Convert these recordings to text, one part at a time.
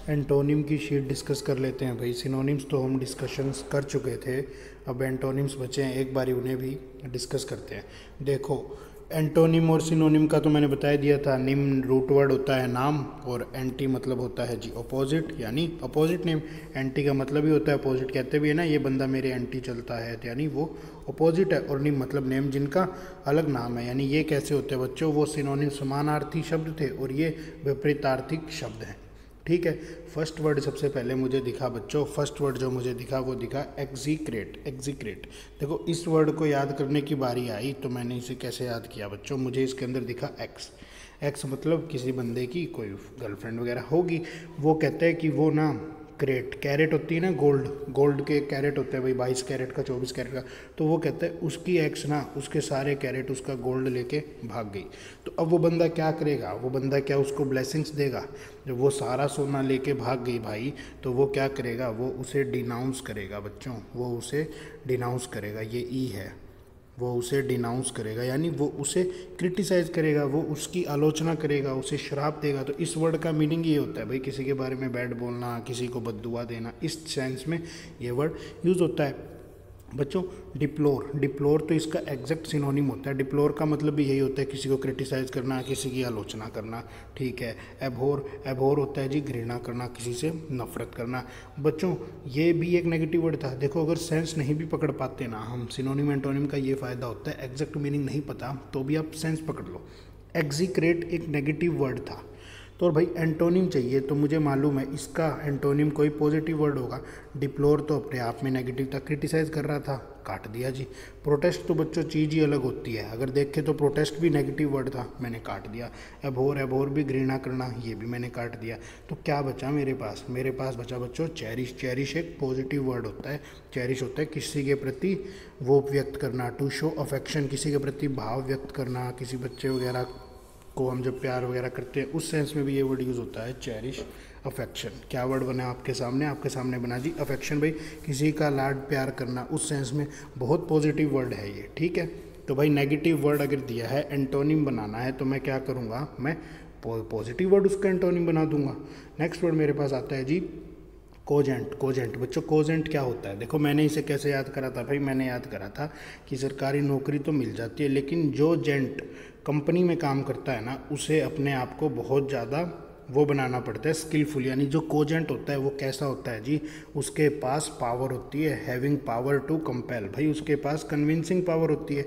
Antonym की sheet discuss कर लेते हैं भाई। सिनोनिम्स तो हम डिस्कशंस कर चुके थे, अब एंटोनिम्स बचे हैं, एक बारी उन्हें भी डिस्कस करते हैं। देखो, एंटोनिम और सिनोनिम का तो मैंने बता दिया था। निम रूट वर्ड होता है नाम, और एंटी मतलब होता है जी अपोजिट, यानी अपोजिट नेम। एंटी का मतलब ही होता है अपोजिट, कहते भी है ना, ये बंदा मेरे एंटी चलता है, तो यानी वो अपोजिट है। और निम मतलब नेम जिनका अलग नाम है। यानी ये कैसे होते हैं बच्चों, वो सिनोनिम समानार्थी शब्द थे और ये विपरीतार्थी शब्द हैं। ठीक है। फर्स्ट वर्ड सबसे पहले मुझे दिखा बच्चों, फर्स्ट वर्ड जो मुझे दिखा वो दिखा एग्जीक्रेट। एग्जीक्रेट, देखो इस वर्ड को याद करने की बारी आई तो मैंने इसे कैसे याद किया बच्चों, मुझे इसके अंदर दिखा एक्स। एक्स मतलब किसी बंदे की कोई गर्लफ्रेंड वगैरह होगी, वो कहते हैं कि वो ना क्रेट, कैरेट होती है ना, गोल्ड, गोल्ड के कैरेट होते हैं भाई, 22 कैरेट का, 24 कैरेट का, तो वो कहते हैं उसकी एक्स ना उसके सारे कैरेट उसका गोल्ड लेके भाग गई। तो अब वो बंदा क्या करेगा, वो बंदा क्या उसको ब्लेसिंग्स देगा? जब वो सारा सोना लेके भाग गई भाई, तो वो क्या करेगा, वो उसे डिनाउंस करेगा बच्चों, वो उसे डिनाउंस करेगा। ये ई है, वो उसे डिनाउंस करेगा, यानी वो उसे क्रिटिसाइज करेगा, वो उसकी आलोचना करेगा, उसे श्राप देगा। तो इस वर्ड का मीनिंग ये होता है भाई, किसी के बारे में बैड बोलना, किसी को बद्दुआ देना, इस सेंस में ये वर्ड यूज़ होता है बच्चों। डिप्लोर, डिप्लोर तो इसका एग्जैक्ट सिनोनिम होता है। डिप्लोर का मतलब भी यही होता है, किसी को क्रिटिसाइज करना, किसी की आलोचना करना। ठीक है। एबहोर, एबहोर होता है जी घृणा करना, किसी से नफरत करना। बच्चों ये भी एक नेगेटिव वर्ड था। देखो अगर सेंस नहीं भी पकड़ पाते ना हम, सिनोनिम एंटोनिम का ये फ़ायदा होता है, एग्जैक्ट मीनिंग नहीं पता तो भी आप सेंस पकड़ लो। एग्जीक्रेट एक नेगेटिव वर्ड था, तो और भाई एंटोनिम चाहिए, तो मुझे मालूम है इसका एंटोनिम कोई पॉजिटिव वर्ड होगा। डिप्लोर तो अपने आप में नेगेटिव था, क्रिटिसाइज कर रहा था, काट दिया जी। प्रोटेस्ट तो बच्चों चीज़ ही अलग होती है, अगर देखें तो प्रोटेस्ट भी नेगेटिव वर्ड था, मैंने काट दिया। एबहोर, एबहोर भी घृणा करना, ये भी मैंने काट दिया। तो क्या बचा मेरे पास, मेरे पास बचा बच्चों चेरिश। चेरिश एक पॉजिटिव वर्ड होता है। चेरिश होता है किसी के प्रति वो व्यक्त करना, टू शो अफेक्शन, किसी के प्रति भाव व्यक्त करना, किसी बच्चे वगैरह को हम जब प्यार वगैरह करते हैं उस सेंस में भी ये वर्ड यूज़ होता है, चेरिश अफेक्शन। क्या वर्ड बना आपके सामने बना जी अफेक्शन, भाई किसी का लाड प्यार करना, उस सेंस में बहुत पॉजिटिव वर्ड है ये। ठीक है। तो भाई नेगेटिव वर्ड अगर दिया है, एंटोनिम बनाना है, तो मैं क्या करूँगा, मैं पॉजिटिव वर्ड उसका एंटोनिम बना दूंगा। नेक्स्ट वर्ड मेरे पास आता है जी कोजेंट। कोजेंट बच्चों, कोजेंट क्या होता है, देखो मैंने इसे कैसे याद करा था भाई, मैंने याद करा था कि सरकारी नौकरी तो मिल जाती है, लेकिन जो जेंट कंपनी में काम करता है ना, उसे अपने आप को बहुत ज़्यादा वो बनाना पड़ता है, स्किलफुल। यानी जो कोजेंट होता है वो कैसा होता है जी, उसके पास पावर होती है, हैविंग पावर टू कंपेल, भाई उसके पास कन्विंसिंग पावर होती है,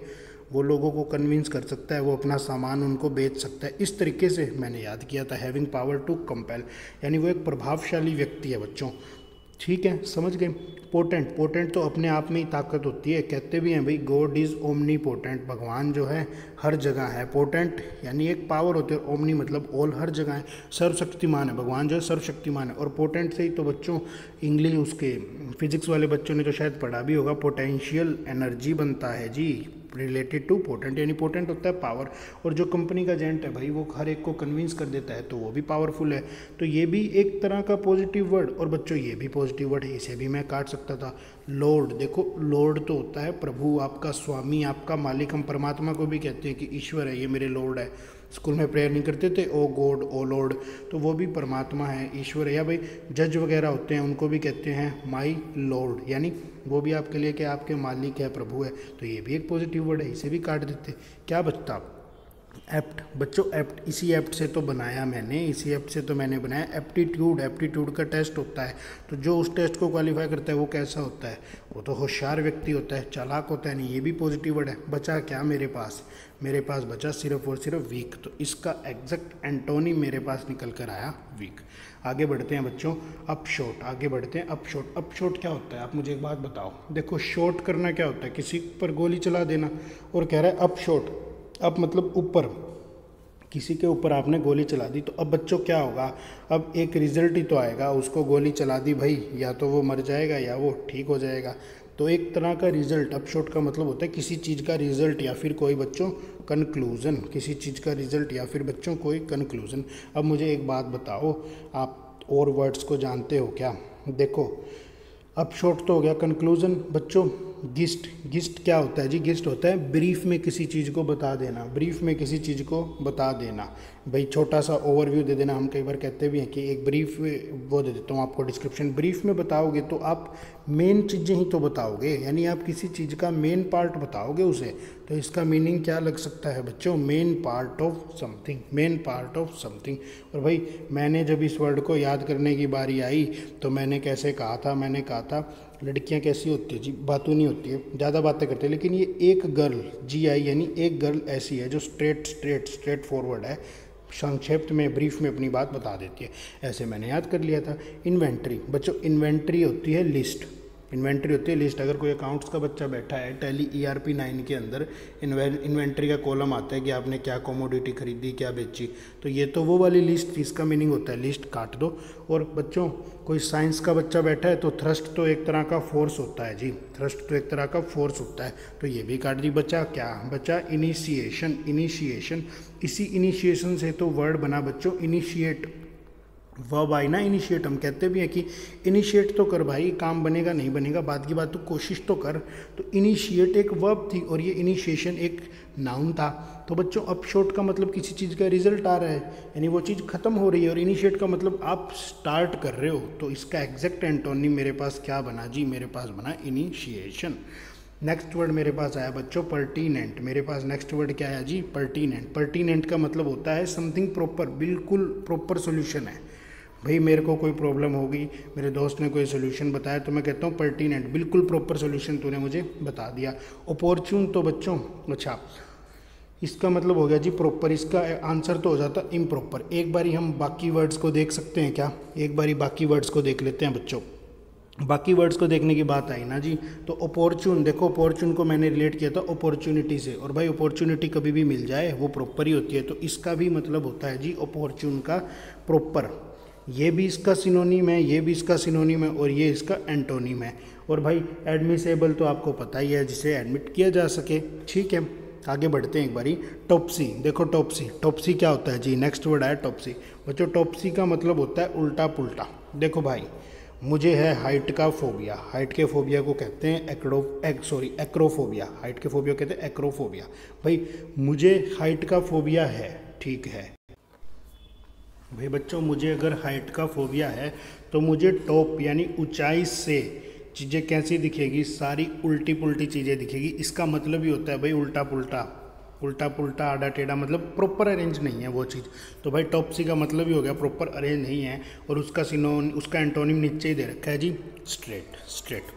वो लोगों को कन्विंस कर सकता है, वो अपना सामान उनको बेच सकता है। इस तरीके से मैंने याद किया था, हैविंग पावर टू कंपेल, यानी वो एक प्रभावशाली व्यक्ति है बच्चों। ठीक है, समझ गए। पोटेंट, पोटेंट तो अपने आप में ही ताकत होती है, कहते भी हैं भाई गॉड इज़ ओमनी पोटेंट, भगवान जो है हर जगह है। पोटेंट यानी एक पावर होती है, ओमनी मतलब ऑल, हर जगह है, सर्वशक्तिमान है भगवान जो है, सर्वशक्तिमान है। और पोटेंट से ही तो बच्चों इंग्लिश उसके फिजिक्स वाले बच्चों ने तो शायद पढ़ा भी होगा, पोटेंशियल एनर्जी बनता है जी, रिलेटेड टू पोटेंट, यानी पोटेंट होता है पावर। और जो कंपनी का एजेंट है भाई, वो हर एक को कन्विंस कर देता है, तो वो भी पावरफुल है। तो ये भी एक तरह का पॉजिटिव वर्ड, और बच्चों ये भी पॉजिटिव वर्ड है, इसे भी मैं काट सकता था। लॉर्ड, देखो लॉर्ड तो होता है प्रभु, आपका स्वामी, आपका मालिक। हम परमात्मा को भी कहते हैं कि ईश्वर है, ये मेरे लॉर्ड है। स्कूल में प्रेयर नहीं करते थे, ओ गॉड ओ लॉर्ड, तो वो भी परमात्मा है, ईश्वर है। या भाई जज वगैरह होते हैं, उनको भी कहते हैं माई लॉर्ड, यानी वो भी आपके लिए क्या, आपके मालिक है, प्रभु है। तो ये भी एक पॉजिटिव वर्ड है, इसे भी काट देते। क्या बचता, एप्ट बच्चों, एप्ट, इसी एप्ट से तो बनाया मैंने, इसी एप्ट से तो मैंने बनाया एप्टीट्यूड। एप्टीट्यूड का टेस्ट होता है, तो जो उस टेस्ट को क्वालिफाई करता है वो कैसा होता है, वो तो होशियार व्यक्ति होता है, चालाक होता है। नहीं, ये भी पॉजिटिव वर्ड है। बचा क्या मेरे पास, मेरे पास बचा सिर्फ और सिर्फ वीक, तो इसका एग्जैक्ट एंटोनिम मेरे पास निकल कर आया वीक। आगे बढ़ते हैं बच्चों, अप शॉट, आगे बढ़ते हैं अप शॉट। अप शॉट क्या होता है, आप मुझे एक बात बताओ। देखो शॉट करना क्या होता है, किसी पर गोली चला देना, और कह रहा है अप शॉट, अप मतलब ऊपर, किसी के ऊपर आपने गोली चला दी, तो अब बच्चों क्या होगा, अब एक रिजल्ट ही तो आएगा। उसको गोली चला दी भाई, या तो वो मर जाएगा या वो ठीक हो जाएगा। तो एक तरह का रिजल्ट, अपशॉट का मतलब होता है किसी चीज़ का रिजल्ट, या फिर कोई बच्चों कंक्लूज़न, किसी चीज़ का रिजल्ट या फिर बच्चों कोई कंक्लूज़न। अब मुझे एक बात बताओ, आप और वर्ड्स को जानते हो क्या? देखो अपशॉट तो हो गया, कंक्लूज़न बच्चों। गिस्ट, गिस्ट क्या होता है जी, गिस्ट होता है ब्रीफ में किसी चीज़ को बता देना, ब्रीफ में किसी चीज़ को बता देना। भाई छोटा सा ओवरव्यू दे देना। हम कई बार कहते भी हैं कि एक ब्रीफ वो दे देता हूँ आपको डिस्क्रिप्शन। ब्रीफ में बताओगे तो आप मेन चीज़ें ही तो बताओगे, यानी आप किसी चीज़ का मेन पार्ट बताओगे उसे, तो इसका मीनिंग क्या लग सकता है बच्चों, main part of something, main part of something. और भाई मैंने जब इस वर्ड को याद करने की बारी आई तो मैंने कैसे कहा था, मैंने कहा था लड़कियां कैसी होती है जी, बातूं नहीं होती है, ज़्यादा बातें करती है, लेकिन ये एक गर्ल GI यानी एक गर्ल ऐसी है जो स्ट्रेट फॉरवर्ड है, संक्षिप्त में ब्रीफ में अपनी बात बता देती है। ऐसे मैंने याद कर लिया था। इन्वेंट्री बच्चों, इन्वेंट्री होती है लिस्ट, इन्वेंट्री होती है लिस्ट। अगर कोई अकाउंट्स का बच्चा बैठा है टैली ERP 9 के अंदर इन्वेंट्री का कॉलम आता है कि आपने क्या कमोडिटी खरीदी, क्या बेची, तो ये तो वो वाली लिस्ट थी, इसका मीनिंग होता है लिस्ट, काट दो। और बच्चों कोई साइंस का बच्चा बैठा है तो थ्रस्ट तो एक तरह का फोर्स होता है जी, थ्रस्ट तो एक तरह का फोर्स होता है, तो ये भी काट दी। बचा क्या, बचा इनिशिएशन, इनिशिएशन। इसी इनिशिएशन से तो वर्ड बना बच्चों इनिशिएट, वर्ब आई ना इनिशिएट। हम कहते भी हैं कि इनिशिएट तो कर भाई, काम बनेगा नहीं बनेगा बाद की बात, तो कोशिश तो कर। तो इनिशिएट एक वर्ब थी और ये इनिशिएशन एक नाउन था। तो बच्चों अपशॉट का मतलब किसी चीज़ का रिजल्ट आ रहा है, यानी वो चीज़ खत्म हो रही है, और इनिशिएट का मतलब आप स्टार्ट कर रहे हो। तो इसका एग्जैक्ट एंटोनिम मेरे पास क्या बना जी, मेरे पास बना इनिशिएशन। नेक्स्ट वर्ड मेरे पास आया बच्चों पर्टिनेंट। मेरे पास नेक्स्ट वर्ड क्या आया जी, पर्टिनेंट। पर्टिनेंट का मतलब होता है समथिंग प्रॉपर, बिल्कुल प्रॉपर सोल्यूशन है। भाई मेरे को कोई प्रॉब्लम होगी, मेरे दोस्त ने कोई सोल्यूशन बताया तो मैं कहता हूँ पर्टिनेंट, बिल्कुल प्रॉपर सोल्यूशन तूने मुझे बता दिया। अपॉर्चून तो बच्चों अच्छा इसका मतलब हो गया जी प्रॉपर, इसका आंसर तो हो जाता इम्प्रॉपर। एक बारी हम बाकी वर्ड्स को देख सकते हैं क्या, एक बारी बाकी वर्ड्स को देख लेते हैं बच्चों। बाकी वर्ड्स को देखने की बात आई ना जी, तो अपॉर्चून देखो, अपॉर्चून को मैंने रिलेट किया था अपॉर्चुनिटी से, और भाई अपॉर्चुनिटी कभी भी मिल जाए वो प्रॉपर ही होती है, तो इसका भी मतलब होता है जी अपॉर्चून का प्रॉपर। ये भी इसका सिनोनिम है, ये भी इसका सिनोनिम है, और ये इसका एंटोनिम है। और भाई एडमिसेबल तो आपको पता ही है, जिसे एडमिट किया जा सके। ठीक है आगे बढ़ते हैं एक बारी। टॉप्सी देखो, टॉप्सी, टॉप्सी क्या होता है जी, नेक्स्ट वर्ड आया टॉप्सी। बच्चों टॉप्सी का मतलब होता है उल्टा पुल्टा। देखो भाई मुझे है हाइट का फोबिया, हाइट के फोबिया को कहते हैं एक्रोफोबिया, हाइट के फोबिया कहते हैं एक्रोफोबिया। भाई मुझे हाइट का फोबिया है, ठीक है भाई बच्चों, मुझे अगर हाइट का फोबिया है तो मुझे टॉप यानी ऊंचाई से चीज़ें कैसी दिखेगी, सारी उल्टी पुल्टी चीज़ें दिखेगी। इसका मतलब ही होता है भाई उल्टा पुल्टा, उल्टा पुल्टा आड़ा टेढ़ा, मतलब प्रॉपर अरेंज नहीं है वो चीज़। तो भाई टॉप्सी का मतलब ही हो गया प्रॉपर अरेंज नहीं है, और उसका एंटोनिम नीचे ही दे रखा है जी स्ट्रेट, स्ट्रेट।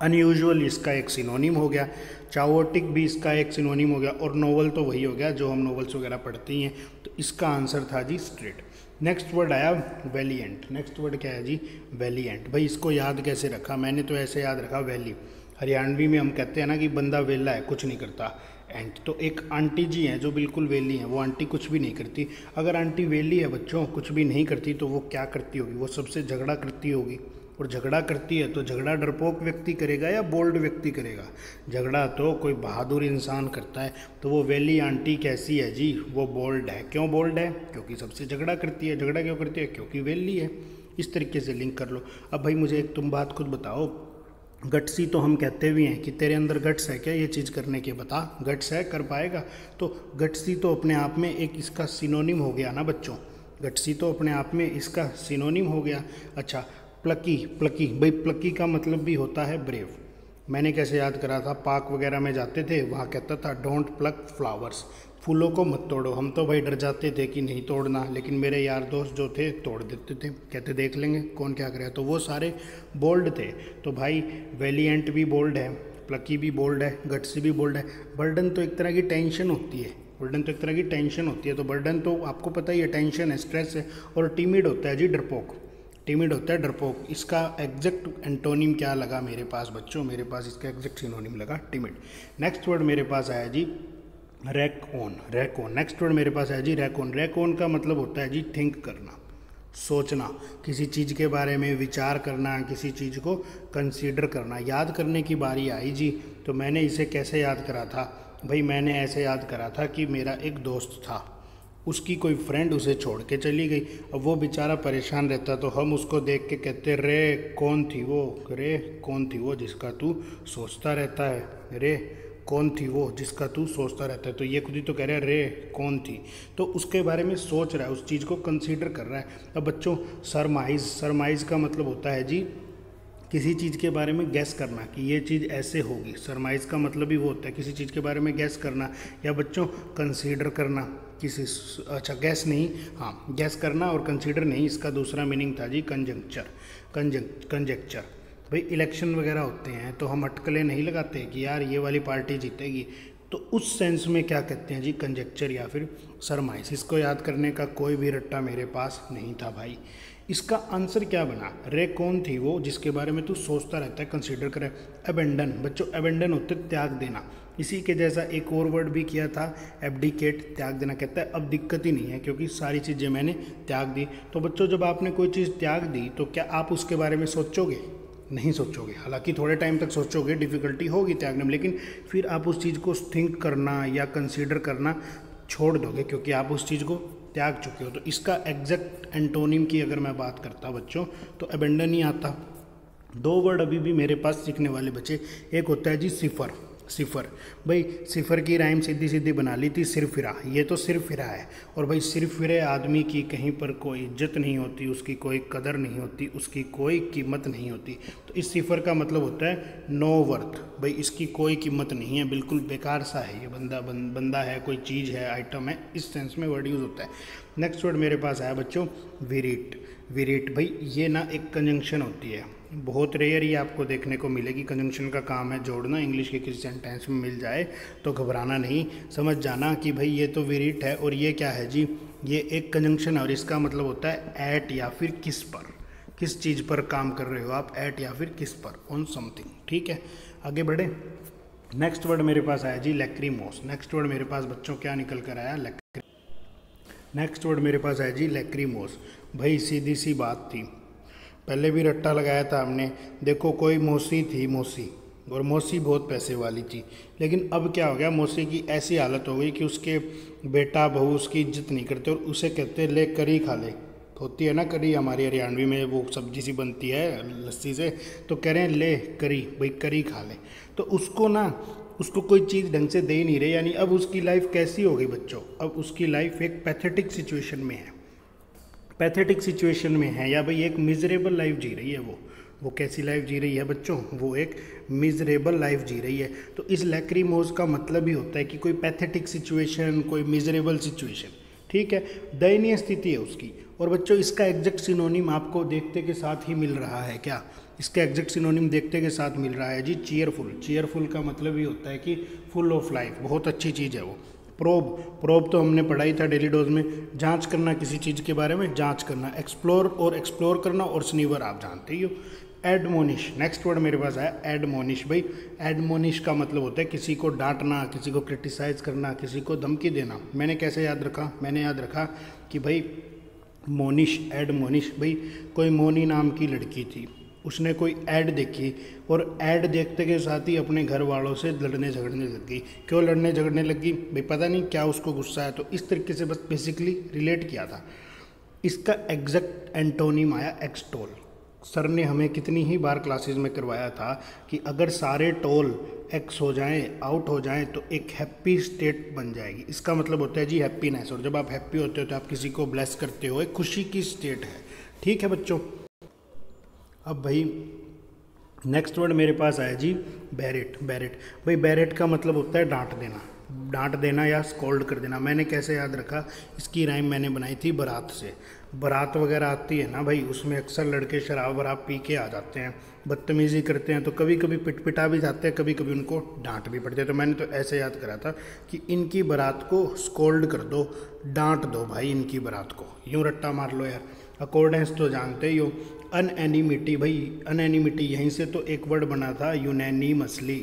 अनयूजुअल इसका एक सिनोनिम हो गया, चाओटिक भी इसका एक सिनोनिम हो गया, और नोवल तो वही हो गया जो हम नोवेल्स वगैरह पढ़ते हैं। तो इसका आंसर था जी स्ट्रेट। नेक्स्ट वर्ड आया वैलिएंट। नेक्स्ट वर्ड क्या है जी, वैलिएंट। भाई इसको याद कैसे रखा, मैंने तो ऐसे याद रखा वैली। हरियाणवी में हम कहते हैं ना कि बंदा वेला है, कुछ नहीं करता। एंड तो एक आंटी जी हैं जो बिल्कुल वेली हैं, वो आंटी कुछ भी नहीं करती। अगर आंटी वेली है बच्चों, कुछ भी नहीं करती, तो वो क्या करती होगी, वो सबसे झगड़ा करती होगी। और झगड़ा करती है तो झगड़ा डरपोक व्यक्ति करेगा या बोल्ड व्यक्ति करेगा, झगड़ा तो कोई बहादुर इंसान करता है। तो वो वेली आंटी कैसी है जी, वो बोल्ड है। क्यों बोल्ड है, क्योंकि सबसे झगड़ा करती है। झगड़ा क्यों करती है, क्योंकि वेली है। इस तरीके से लिंक कर लो। अब भाई मुझे एक तुम बात खुद बताओ, गट्सी तो हम कहते भी हैं कि तेरे अंदर गट्स है क्या ये चीज़ करने के, बता गट्स है, कर पाएगा। तो गट्सी तो अपने आप में एक इसका सिनोनिम हो गया ना बच्चों, गट्सी तो अपने आप में इसका सिनोनिम हो गया। अच्छा प्लकी, प्लकी भाई प्लकी का मतलब भी होता है ब्रेव। मैंने कैसे याद करा था, पार्क वगैरह में जाते थे, वहाँ कहता था डोंट प्लक फ्लावर्स, फूलों को मत तोड़ो। हम तो भाई डर जाते थे कि नहीं तोड़ना, लेकिन मेरे यार दोस्त जो थे तोड़ देते थे, कहते देख लेंगे कौन क्या करे। तो वो सारे बोल्ड थे। तो भाई वेलिएंट भी बोल्ड है, प्लकी भी बोल्ड है, गट्सी भी बोल्ड है। बर्डन तो एक तरह की टेंशन होती है, बर्डन तो एक तरह की टेंशन होती है। तो बर्डन तो आपको पता ही है, टेंशन है, स्ट्रेस है। और टिमिड होता है जी डरपोक, टिमिड होता है डरपोक। इसका एग्जैक्ट एंटोनिम क्या लगा मेरे पास बच्चों, मेरे पास इसका एग्जैक्ट सिनोनिम लगा टिमिड। नेक्स्ट वर्ड मेरे पास आया जी रैक ऑन, रैक ऑन। नेक्स्ट वर्ड मेरे पास आया जी रैक ऑन। रैक ऑन का मतलब होता है जी थिंक करना, सोचना, किसी चीज़ के बारे में विचार करना, किसी चीज़ को कंसीडर करना। याद करने की बारी आई जी, तो मैंने इसे कैसे याद करा था भाई, मैंने ऐसे याद करा था कि मेरा एक दोस्त था, उसकी कोई फ्रेंड उसे छोड़ के चली गई। अब वो बेचारा परेशान रहता, तो हम उसको देख के कहते रे कौन थी वो, रे कौन थी वो जिसका तू सोचता रहता है, रे कौन थी वो जिसका तू सोचता रहता है। तो ये खुद ही तो कह रहा है रे कौन थी, तो उसके बारे में सोच रहा है, उस चीज़ को कंसीडर कर रहा है। अब बच्चों सरमाइज़ का मतलब होता है जी किसी चीज़ के बारे में गैस करना कि ये चीज़ ऐसे होगी। सरमाइज़ का मतलब ही वो होता है किसी चीज़ के बारे में गैस करना, या बच्चों कंसीडर करना किसी, अच्छा गैस नहीं, हाँ गैस करना और कंसीडर नहीं, इसका दूसरा मीनिंग था जी कंजेक्चर। भाई इलेक्शन वगैरह होते हैं तो हम अटकलें नहीं लगाते कि यार ये वाली पार्टी जीतेगी, तो उस सेंस में क्या कहते हैं जी कंजेक्चर या फिर सरमाइज। इसको याद करने का कोई भी रट्टा मेरे पास नहीं था भाई। इसका आंसर क्या बना, रे कौन थी वो जिसके बारे में तू सोचता रहता है कंसीडर करे। अबेंडन, बच्चों अबेंडन होते त्याग देना, इसी के जैसा एक और वर्ड भी किया था एब्डिकेट, त्याग देना। कहता है अब दिक्कत ही नहीं है क्योंकि सारी चीज़ें मैंने त्याग दी। तो बच्चों जब आपने कोई चीज़ त्याग दी तो क्या आप उसके बारे में सोचोगे, नहीं सोचोगे। हालांकि थोड़े टाइम तक सोचोगे, डिफ़िकल्टी होगी त्यागने में, लेकिन फिर आप उस चीज़ को थिंक करना या कंसीडर करना छोड़ दोगे क्योंकि आप उस चीज़ को त्याग चुके हो। तो इसका एग्जैक्ट एंटोनिम की अगर मैं बात करता बच्चों तो अबेंडन ही आता। दो वर्ड अभी भी मेरे पास सीखने वाले बच्चे, एक होता है जी सिफर। भाई सिफर की राइम सीधी सीधी बना ली थी सिरफिरा, ये तो सिरफिरा है। और भाई सिरफिरे आदमी की कहीं पर कोई इज्जत नहीं होती, उसकी कोई कदर नहीं होती, उसकी कोई कीमत नहीं होती। तो इस सिफर का मतलब होता है नो वर्थ, भाई इसकी कोई कीमत नहीं है, बिल्कुल बेकार सा है ये बंदा है, कोई चीज़ है, आइटम है, इस सेंस में वर्ड यूज़ होता है। नेक्स्ट वर्ड मेरे पास आया बच्चों विरिट। भाई ये ना एक कंजंक्शन होती है, बहुत रेयर ही आपको देखने को मिलेगी। कंजंक्शन का काम है जोड़ना, इंग्लिश के किसी सेंटेंस में मिल जाए तो घबराना नहीं, समझ जाना कि भाई ये तो विरिट है और ये क्या है जी, ये एक कंजंक्शन है और इसका मतलब होता है एट या फिर किस पर, किस चीज़ पर काम कर रहे हो आप, एट या फिर किस पर, ऑन समथिंग। ठीक है आगे बढ़े। नेक्स्ट वर्ड मेरे पास आया जी लैक्रीमोस। नेक्स्ट वर्ड मेरे पास बच्चों क्या निकल कर आया, नेक्स्ट वर्ड मेरे पास आया जी लैक्रीमोस। भाई सीधी सी बात थी, पहले भी रट्टा लगाया था हमने। देखो कोई मौसी थी, मौसी, और मौसी बहुत पैसे वाली थी, लेकिन अब क्या हो गया, मौसी की ऐसी हालत हो गई कि उसके बेटा बहू उसकी इज्जत नहीं करते और उसे कहते ले करी खा ले। होती है ना करी, हमारी हरियाणवी में वो सब्जी सी बनती है लस्सी से, तो कह रहे हैं ले करी, भाई करी खा ले। तो उसको कोई चीज़ ढंग से दे ही नहीं रहे, यानी अब उसकी लाइफ कैसी हो गई बच्चों, अब उसकी लाइफ एक पैथेटिक सिचुएशन में है, पैथेटिक सिचुएशन में है, या भाई एक मिजरेबल लाइफ जी रही है। वो कैसी लाइफ जी रही है बच्चों, वो एक मिजरेबल लाइफ जी रही है। तो इस लैक्रीमोस का मतलब ही होता है कि कोई पैथेटिक सिचुएशन, कोई मिजरेबल सिचुएशन, ठीक है, दयनीय स्थिति है उसकी। और बच्चों इसका एग्जैक्ट सिनोनिम आपको देखते के साथ ही मिल रहा है, क्या इसका एग्जैक्ट सिनोनिम देखते के साथ मिल रहा है जी चीयरफुल का मतलब ही होता है कि फुल ऑफ लाइफ, बहुत अच्छी चीज़ है वो। प्रोब तो हमने पढ़ाई था डेली डोज में, जांच करना किसी चीज़ के बारे में, जांच करना, एक्सप्लोर करना, और स्नीवर आप जानते ही हो। एडमोनिश, नेक्स्ट वर्ड मेरे पास है एडमोनिश। भाई एडमोनिश का मतलब होता है किसी को डांटना, किसी को क्रिटिसाइज करना, किसी को धमकी देना। मैंने कैसे याद रखा, मैंने याद रखा कि भाई मोनिश, एडमोनिश, भाई कोई मोनी नाम की लड़की थी, उसने कोई ऐड देखी और ऐड देखते के साथ ही अपने घर वालों से लड़ने झगड़ने लग गई। क्यों लड़ने झगड़ने लगी भाई, पता नहीं क्या उसको गुस्सा है, तो इस तरीके से बस बेसिकली रिलेट किया था। इसका एग्जैक्ट एंटोनिम आया एक्सटोल। सर ने हमें कितनी ही बार क्लासेस में करवाया था कि अगर सारे टोल एक्स हो जाएं, आउट हो जाएं, तो एक हैप्पी स्टेट बन जाएगी। इसका मतलब होता है जी हैप्पीनेस, और जब आप हैप्पी होते हो तो आप किसी को ब्लेस करते हो, एक खुशी की स्टेट है। ठीक है बच्चों, अब भाई नेक्स्ट वर्ड मेरे पास आया जी बैरेट। भाई बैरेट का मतलब होता है डांट देना या स्कोल्ड कर देना। मैंने कैसे याद रखा, इसकी राइम मैंने बनाई थी बारात से। बारात वगैरह आती है ना भाई, उसमें अक्सर लड़के शराब वराब पी के आ जाते हैं, बदतमीज़ी करते हैं, तो कभी कभी पिटा भी जाते हैं, कभी कभी उनको डांट भी पड़ती है। तो मैंने तो ऐसे याद करा था कि इनकी बारात को स्कोल्ड कर दो, डांट दो भाई इनकी बारात को, यूँ रट्टा मार लो यार। अकॉर्डेंस तो जानते ही हो। अनएनिमिटी, भाई अनएनिमिटी यहीं से तो एक वर्ड बना था यूनैनिमसली।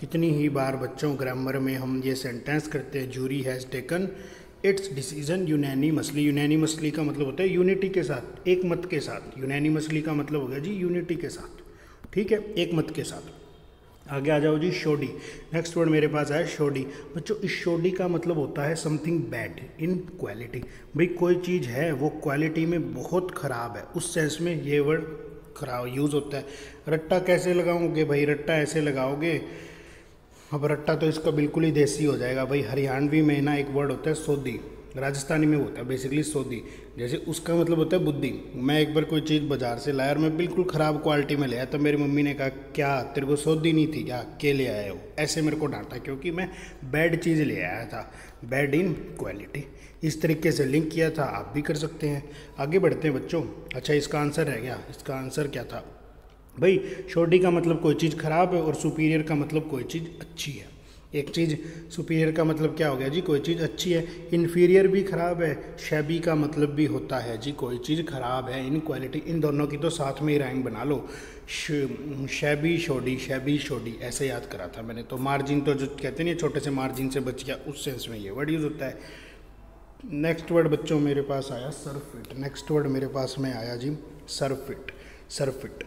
कितनी ही बार बच्चों ग्रामर में हम ये सेंटेंस करते हैं, jury has taken its decision unanimously का मतलब होता है यूनिटी के साथ, एक मत के साथ। यूनैनिमसली का मतलब हो गया जी यूनिटी के साथ, ठीक है, एक मत के साथ। आगे आ जाओ जी शोडी। नेक्स्ट वर्ड मेरे पास है शोडी। बच्चों इस शोडी का मतलब होता है समथिंग बैड इन क्वालिटी। भाई कोई चीज़ है वो क्वालिटी में बहुत ख़राब है, उस सेंस में ये वर्ड खराब यूज़ होता है। रट्टा कैसे लगाओगे भाई, रट्टा ऐसे लगाओगे। अब रट्टा तो इसका बिल्कुल ही देसी हो जाएगा भाई। हरियाणवी में ना एक वर्ड होता है सोदी, राजस्थानी में होता है बेसिकली सोदी, जैसे उसका मतलब होता है बुद्धि। मैं एक बार कोई चीज़ बाजार से लाया और मैं बिल्कुल ख़राब क्वालिटी में ले आया, तो मेरी मम्मी ने कहा क्या तेरे को सोदी नहीं थी क्या, के ले आए हो, ऐसे मेरे को डांटा क्योंकि मैं बैड चीज़ ले आया था, बैड इन क्वालिटी। इस तरीके से लिंक किया था, आप भी कर सकते हैं। आगे बढ़ते हैं बच्चों। अच्छा इसका आंसर रह गया, इसका आंसर क्या था भाई, शोडी का मतलब कोई चीज़ ख़राब है और सुपीरियर का मतलब कोई चीज़ अच्छी है। एक चीज़ सुपीरियर का मतलब क्या हो गया जी, कोई चीज़ अच्छी है। इन्फीरियर भी ख़राब है, शैबी का मतलब भी होता है जी कोई चीज़ ख़राब है, इन क्वालिटी। इन दोनों की तो साथ में ही राइम बना लो, शैबी शोडी, शैबी शोडी, ऐसे याद करा था मैंने। तो मार्जिन तो जो कहते हैं ना छोटे से मार्जिन से बच गया, उस सेंस में ये वर्ड यूज़ होता है। नेक्स्ट वर्ड बच्चों मेरे पास आया सरफिट। नेक्स्ट वर्ड मेरे पास में आया जी सरफिट, सरफिट,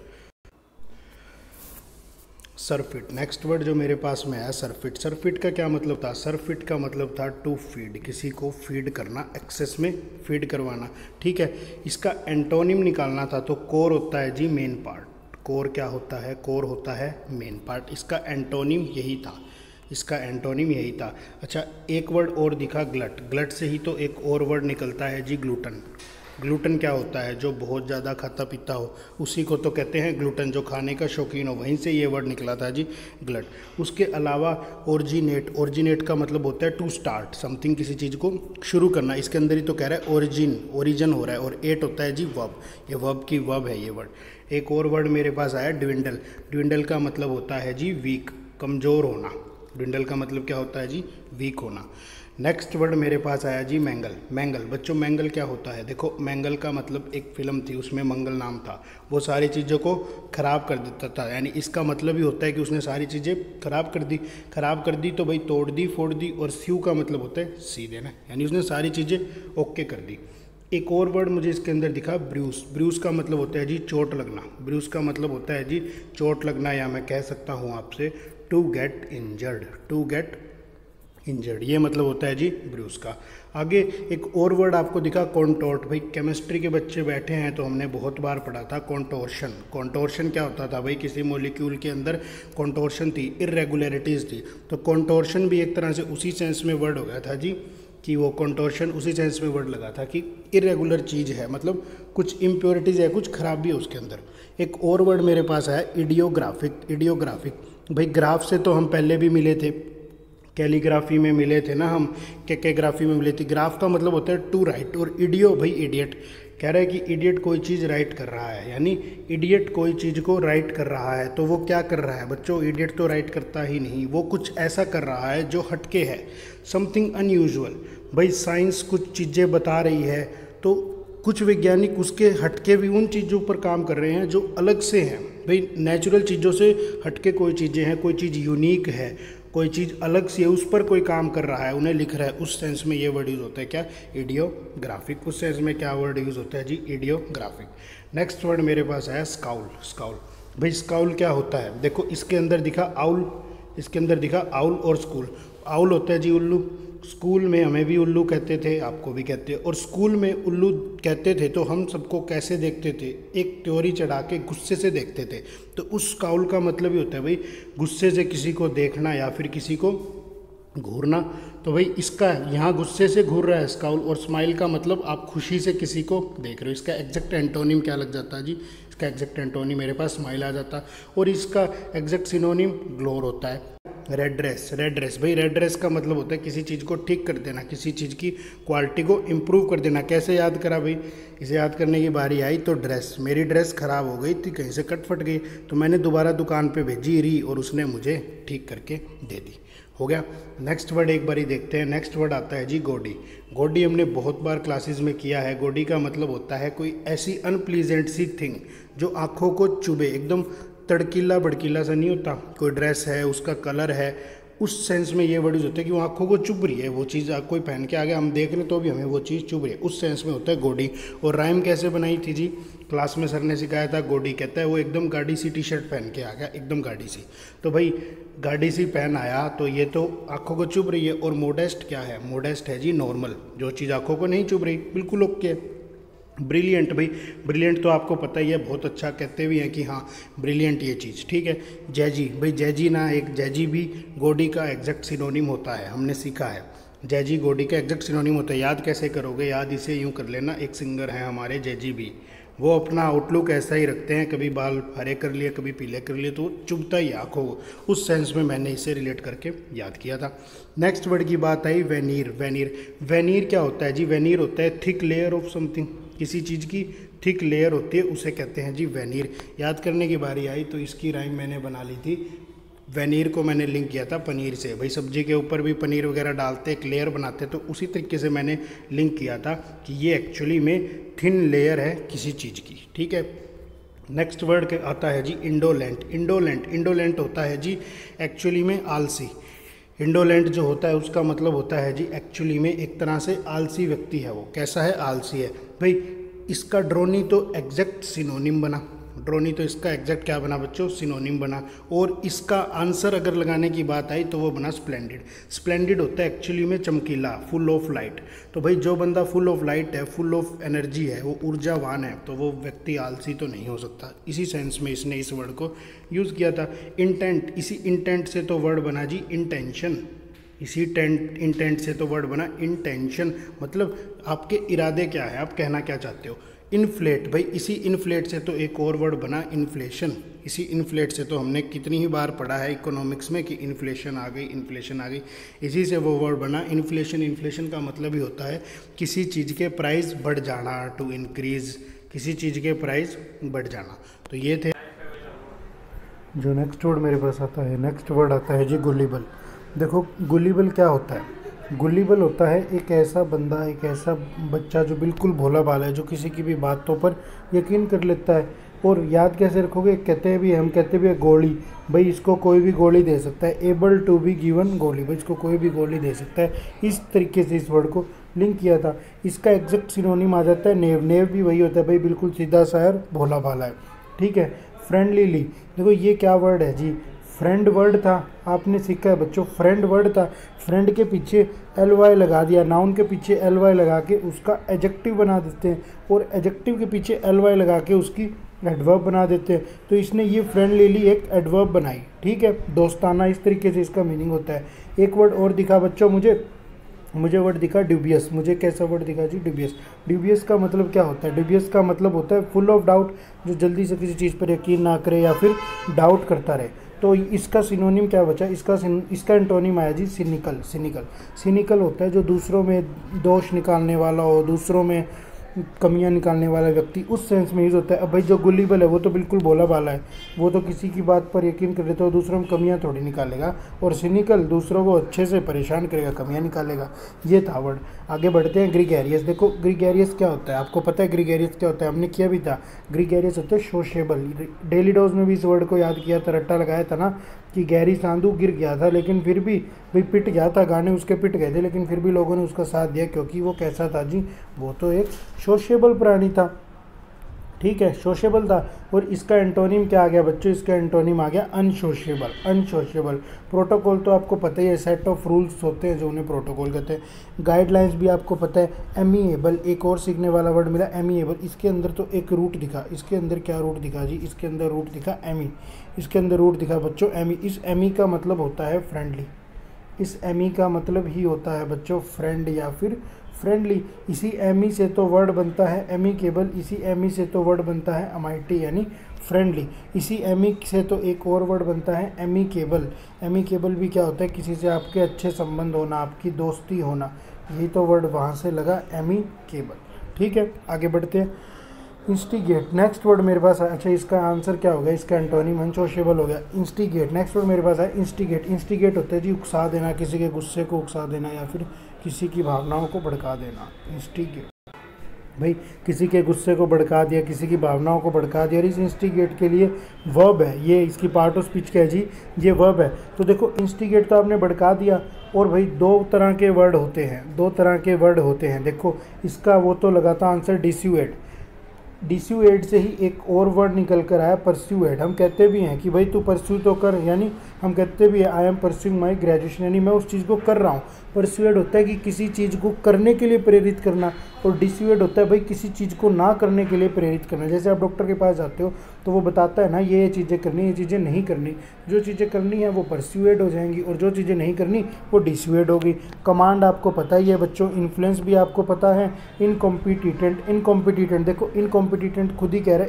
सरफिट। नेक्स्ट वर्ड जो मेरे पास में आया सरफिट। सरफिट का क्या मतलब था, सरफिट का मतलब था टू फीड, किसी को फीड करना, एक्सेस में फीड करवाना, ठीक है। इसका एंटोनिम निकालना था तो कोर होता है जी मेन पार्ट। कोर क्या होता है, कोर होता है मेन पार्ट। इसका एंटोनिम यही था, इसका एंटोनिम यही था। अच्छा एक वर्ड और दिखा ग्लट। ग्लट से ही तो एक और वर्ड निकलता है जी ग्लूटन। ग्लूटन क्या होता है, जो बहुत ज़्यादा खाता पीता हो, उसी को तो कहते हैं ग्लूटन, जो खाने का शौकीन हो, वहीं से ये वर्ड निकला था जी ग्लट। उसके अलावा ओरिजिनेट, ओरिजिनेट का मतलब होता है टू स्टार्ट समथिंग, किसी चीज़ को शुरू करना। इसके अंदर ही तो कह रहा है ओरिजिन, ओरिजन हो रहा है। और एट होता है जी वर्ब, ये वर्ब की वर्ब है ये वर्ड। एक और वर्ड मेरे पास आया ड्विंडल। ड्विंडल का मतलब होता है जी वीक, कमज़ोर होना। ड्विंडल का मतलब क्या होता है जी, वीक होना। नेक्स्ट वर्ड मेरे पास आया जी मैंगल। मैंगल बच्चों, मैंगल क्या होता है, देखो मैंगल का मतलब एक फिल्म थी, उसमें मंगल नाम था, वो सारी चीज़ों को ख़राब कर देता था। यानी इसका मतलब ही होता है कि उसने सारी चीज़ें ख़राब कर दी। ख़राब कर दी तो भाई तोड़ दी, फोड़ दी। और स्यू का मतलब होता है सी देना, यानी उसने सारी चीज़ें ओके कर दी। एक और वर्ड मुझे इसके अंदर दिखा ब्रूस। ब्रूस का मतलब होता है जी चोट लगना। ब्रूस का मतलब होता है जी चोट लगना, या मैं कह सकता हूँ आपसे to get injured, to get injured, ये मतलब होता है जी ब्रूस का। आगे एक और वर्ड आपको दिखा कॉन्टोर्ट। भाई केमिस्ट्री के बच्चे बैठे हैं तो हमने बहुत बार पढ़ा था कॉन्टोर्शन। कॉन्टोर्शन क्या होता था भाई, किसी मॉलिक्यूल के अंदर कॉन्टोर्शन थी, इरेगुलरिटीज़ थी। तो कॉन्टोर्शन भी एक तरह से उसी सेंस में वर्ड हो गया था जी, कि वो कॉन्टोर्शन उसी सेंस में वर्ड लगा था कि इरेगुलर चीज़ है, मतलब कुछ इम्प्योरिटीज़ है, कुछ खराबी है उसके अंदर। एक और वर्ड मेरे पास आया इडियोग्राफिक। इडियोग्राफिक भाई ग्राफ से तो हम पहले भी मिले थे, कैलीग्राफी में मिले थे ना हम, कैकेग्राफी में मिले थे। ग्राफ का मतलब होता है टू राइट, और इडियो भाई इडियट। कह रहा है कि इडियट कोई चीज़ राइट कर रहा है, यानी इडियट कोई चीज़ को राइट कर रहा है। तो वो क्या कर रहा है बच्चों, इडियट तो राइट करता ही नहीं, वो कुछ ऐसा कर रहा है जो हटके है, समथिंग अनयूजुअल। भाई साइंस कुछ चीज़ें बता रही है तो कुछ वैज्ञानिक उसके हटके भी उन चीज़ों पर काम कर रहे हैं जो अलग से हैं। भाई नेचुरल चीज़ों से हटके कोई चीज़ें हैं, कोई चीज़ यूनिक है, कोई चीज़ अलग से है, उस पर कोई काम कर रहा है, उन्हें लिख रहा है, उस सेंस में ये वर्ड यूज़ होता है क्या, इडियोग्राफिक। उस सेंस में क्या वर्ड यूज़ होता है जी, इडियोग्राफिक। नेक्स्ट वर्ड मेरे पास आया स्काउल। स्काउल भाई स्काउल क्या होता है, देखो इसके अंदर दिखा आउल, इसके अंदर दिखा आउल और स्कूल। आउल होता है जी उल्लू, स्कूल में हमें भी उल्लू कहते थे, आपको भी कहते हैं, और स्कूल में उल्लू कहते थे तो हम सबको कैसे देखते थे, एक त्योरी चढ़ा के गुस्से से देखते थे। तो उस काउल का मतलब ही होता है भाई गुस्से से किसी को देखना या फिर किसी को घूरना। तो भाई इसका यहाँ गुस्से से घूर रहा है स्काउल, और स्माइल का मतलब आप खुशी से किसी को देख रहे हो। इसका एग्जैक्ट एंटोनिम क्या लग जाता है जी, इसका एग्जैक्ट एंटोनिम मेरे पास स्माइल आ जाता, और इसका एग्जैक्ट सिनोनिम ग्लोर होता है। Red dress. रेड ड्रेस भाई रेड ड्रेस का मतलब होता है किसी चीज़ को ठीक कर देना, किसी चीज़ की क्वालिटी को इम्प्रूव कर देना। कैसे याद करा भाई, इसे याद करने की बारी आई तो ड्रेस, मेरी ड्रेस ख़राब हो गई थी, कहीं से कट फट गई, तो मैंने दोबारा दुकान पे भेजी री और उसने मुझे ठीक करके दे दी। हो गया। नेक्स्ट वर्ड एक बारी देखते हैं। नेक्स्ट वर्ड आता है जी गोडी। गोडी हमने बहुत बार क्लासेस में किया है। गोडी का मतलब होता है कोई ऐसी अनप्लीजेंट सी थिंग जो आँखों को चुभे, एकदम तड़कीला भड़कीला सा नहीं होता। कोई ड्रेस है, उसका कलर है, उस सेंस में ये वर्ड यूज होता है कि वो आँखों को चुभ रही है, वो चीज़ कोई पहन के आ गया, हम देख रहे तो भी हमें वो चीज़ चुभ रही है, उस सेंस में होता है गोडी। और राइम कैसे बनाई थी जी, क्लास में सर ने सिखाया था। गोडी कहता है वो एकदम गाड़ी सी टी शर्ट पहन के आ गया, एकदम गाड़ी सी। तो भाई गाड़ी सी पहन आया तो ये तो आँखों को चुभ रही है। और मोडेस्ट क्या है, मोडेस्ट है जी नॉर्मल, जो चीज़ आँखों को नहीं चुभ रही, बिल्कुल ओके। ब्रिलियंट, भाई ब्रिलियंट तो आपको पता ही है, बहुत अच्छा कहते भी हैं कि हाँ ब्रिलियंट ये चीज़, ठीक है। जैजी, भाई जैजी ना, एक जैजी भी गोडी का एग्जैक्ट सिनोनिम होता है, हमने सीखा है। जैजी गोडी का एग्जैक्ट सिनोनिम होता है। याद कैसे करोगे, याद इसे यूँ कर लेना, एक सिंगर हैं हमारे जैजी भी, वो अपना आउटलुक ऐसा ही रखते हैं, कभी बाल हरे कर लिए कभी पीले कर लिए, तो चुभता ही आँखों को, उस सेंस में मैंने इसे रिलेट करके याद किया था। नेक्स्ट वर्ड की बात आई, वेनीर। वेनीर, वेनीर क्या होता है जी? वेनीर होता है थिक लेयर ऑफ समथिंग, किसी चीज़ की थिक लेयर होती है, उसे कहते हैं जी वेनीर। याद करने की बारी आई तो इसकी राइम मैंने बना ली थी, वेनीर को मैंने लिंक किया था पनीर से। भाई सब्जी के ऊपर भी पनीर वगैरह डालते, एक लेयर बनाते, तो उसी तरीके से मैंने लिंक किया था कि ये एक्चुअली में थिन लेयर है किसी चीज़ की, ठीक है। नेक्स्ट वर्ड आता है जी इंडोलेंट। इंडोलेंट, इंडोलेंट होता है जी एक्चुअली में आलसी। इंडोलेंट जो होता है उसका मतलब होता है जी एक्चुअली में एक तरह से आलसी व्यक्ति है वो। कैसा है? आलसी है। भाई इसका ड्रोनी तो एग्जैक्ट सिनोनिम बना, ड्रोनी तो इसका एग्जैक्ट क्या बना बच्चों? सिनोनिम बना। और इसका आंसर अगर लगाने की बात आई तो वो बना स्प्लेंडिड। स्प्लेंडिड होता है एक्चुअली में चमकीला, फुल ऑफ लाइट। तो भाई जो बंदा फुल ऑफ लाइट है, फुल ऑफ एनर्जी है, वो ऊर्जावान है, तो वो व्यक्ति आलसी तो नहीं हो सकता। इसी सेंस में इसने इस वर्ड को यूज़ किया था। इंटेंट, इसी इंटेंट से तो वर्ड बना जी इंटेंशन। इसी इंटेंट से तो वर्ड बना इंटेंशन, मतलब आपके इरादे क्या है, आप कहना क्या चाहते हो। इन्फ्लेट, भाई इसी इन्फ्लेट से तो एक और वर्ड बना इन्फ्लेशन। इसी इन्फ्लेट से तो हमने कितनी ही बार पढ़ा है इकोनॉमिक्स में कि इन्फ्लेशन आ गई, इन्फ्लेशन आ गई। इसी से वो वर्ड बना इन्फ्लेशन। इन्फ्लेशन का मतलब ही होता है किसी चीज़ के प्राइस बढ़ जाना, टू इंक्रीज, किसी चीज़ के प्राइस बढ़ जाना। तो ये थे जो नेक्स्ट वर्ड मेरे पास आता है। नेक्स्ट वर्ड आता है जी गुलिबल। देखो गुलिबल क्या होता है? गुलिबल होता है एक ऐसा बंदा, एक ऐसा बच्चा जो बिल्कुल भोला भाला है, जो किसी की भी बातों पर यकीन कर लेता है। और याद कैसे रखोगे? कहते हैं भी, हम कहते भी है गोली, भाई इसको कोई भी गोली दे सकता है। एबल टू बी गिवन गोली, भाई इसको कोई भी गोली दे सकता है। इस तरीके से इस वर्ड को लिंक किया था। इसका एग्जैक्ट सिनोनिम आ जाता है नेव। नेव भी वही होता है भाई, बिल्कुल सीधा सायर भोला भाला है, ठीक है। फ्रेंडलीली, देखो ये क्या वर्ड है जी? फ्रेंड वर्ड था, आपने सीखा है बच्चों, फ्रेंड वर्ड था। फ्रेंड के पीछे एल वाई लगा दिया, नाउन के पीछे एल वाई लगा के उसका एडजेक्टिव बना देते हैं, और एडजेक्टिव के पीछे एल वाई लगा के उसकी एडवर्ब बना देते हैं। तो इसने ये फ्रेंडलीली एक एडवर्ब बनाई, ठीक है, दोस्ताना, इस तरीके से इसका मीनिंग होता है। एक वर्ड और दिखा बच्चों मुझे वर्ड दिखा ड्यूबियस। मुझे कैसा वर्ड दिखा जी? ड्यूबियस। ड्यूबियस का मतलब क्या होता है? ड्यूबियस का मतलब होता है फुल ऑफ डाउट, जो जल्दी से किसी चीज़ पर यकीन ना करे या फिर डाउट करता रहे। तो इसका सिनोनिम क्या बचा? इसका एंटोनिम आया जी सिनिकल। सिनिकल, सिनिकल होता है जो दूसरों में दोष निकालने वाला हो, दूसरों में कमियां निकालने वाला व्यक्ति, उस सेंस में यूज़ होता है। अब भाई जो गुलिबल है वो तो बिल्कुल भोला भाला है, वो तो किसी की बात पर यकीन कर लेता है, दूसरों में कमियां थोड़ी निकालेगा। और सिनिकल दूसरों को अच्छे से परेशान करेगा, कमियां निकालेगा। ये था वर्ड। आगे बढ़ते हैं। ग्रीगेरियस। देखो ग्रीगेरियस क्या होता है? आपको पता है ग्रीगेरियस क्या होता है? हमने किया भी था। ग्रीगेरियस होता है सोशेबल। डेली डोज में भी इस वर्ड को याद किया था, रट्टा लगाया था ना कि गहरी सांधू गिर गया था, लेकिन फिर भी भाई पिट गया था, गाने उसके पिट गए थे, लेकिन फिर भी लोगों ने उसका साथ दिया, क्योंकि वो कैसा था जी? वो तो एक सोशेबल प्राणी था, ठीक है, सोशेबल था। और इसका एंटोनिम क्या आ गया बच्चों? इसका एंटोनिम आ गया अनसोशेबल। अनसोशेबल। प्रोटोकॉल तो आपको पता ही है, सेट ऑफ रूल्स होते हैं जो उन्हें प्रोटोकॉल कहते हैं। गाइडलाइंस भी आपको पता है। एमिएबल, एक और सीखने वाला वर्ड मिला, एमिएबल। इसके अंदर तो एक रूट दिखा, इसके अंदर क्या रूट दिखा जी? इसके अंदर रूट दिखा एमी। इसके अंदर रूट दिखा बच्चों एमी। इस एमी का मतलब होता है फ्रेंडली। इस एमी का मतलब ही होता है बच्चों फ्रेंड या फिर फ्रेंडली। इसी एमी से तो वर्ड बनता है एमिकेबल। इसी एमी से तो वर्ड बनता है अमाइटी यानी फ्रेंडली। इसी एमी से तो एक और वर्ड बनता है एमिकेबल। एमिकेबल भी क्या होता है? किसी से आपके अच्छे संबंध होना, आपकी दोस्ती होना। यही तो वर्ड वहाँ से लगा एमिकेबल, ठीक है। आगे बढ़ते हैं। इंस्टिगेट। नेक्स्ट वर्ड मेरे पास है, अच्छा इसका आंसर क्या हो गया? इसका एंटोनिम अनसोशेबल हो गया, इंस्टिगेट। नेक्स्ट वर्ड मेरे पास है इंस्टिगेट। इंस्टिगेट होता है जी उकसा देना, किसी के गुस्से को उकसा देना या फिर किसी की भावनाओं को भड़का देना। इंस्टिगेट, भाई किसी के गुस्से को भड़का दिया, किसी की भावनाओं को भड़का दिया। और इस इंस्टिगेट के लिए वर्ब है, ये इसकी पार्ट ऑफ स्पीच क्या है जी? ये वर्ब है। तो देखो इंस्टिगेट तो आपने भड़का दिया, और भाई दो तरह के वर्ड होते हैं, दो तरह के वर्ड होते हैं। देखो इसका वो तो लगाता आंसर डिस्यूएट। डिस्यूएड से ही एक और वर्ड निकल कर आया परस्यूएड। हम कहते भी हैं कि भाई तू परस्यू तो कर, यानी हम कहते भी हैं I am pursuing my graduation, यानी मैं उस चीज़ को कर रहा हूँ। परसुएड होता है कि किसी चीज़ को करने के लिए प्रेरित करना, और डिसुएड होता है भाई किसी चीज़ को ना करने के लिए प्रेरित करना। जैसे आप डॉक्टर के पास जाते हो तो वो बताता है ना ये चीज़ें करनी, ये चीज़ें नहीं करनी। जो चीज़ें करनी है वो परसुएड हो जाएंगी और जो चीज़ें नहीं करनी वो डिसुएड होगी। कमांड आपको पता ही है बच्चों, इन्फ्लुएंस भी आपको पता है। इनकॉम्पिटिटेंट, इनकॉम्पिटिटेंट देखो इनकॉम्पिटिटेंट खुद ही कह रहा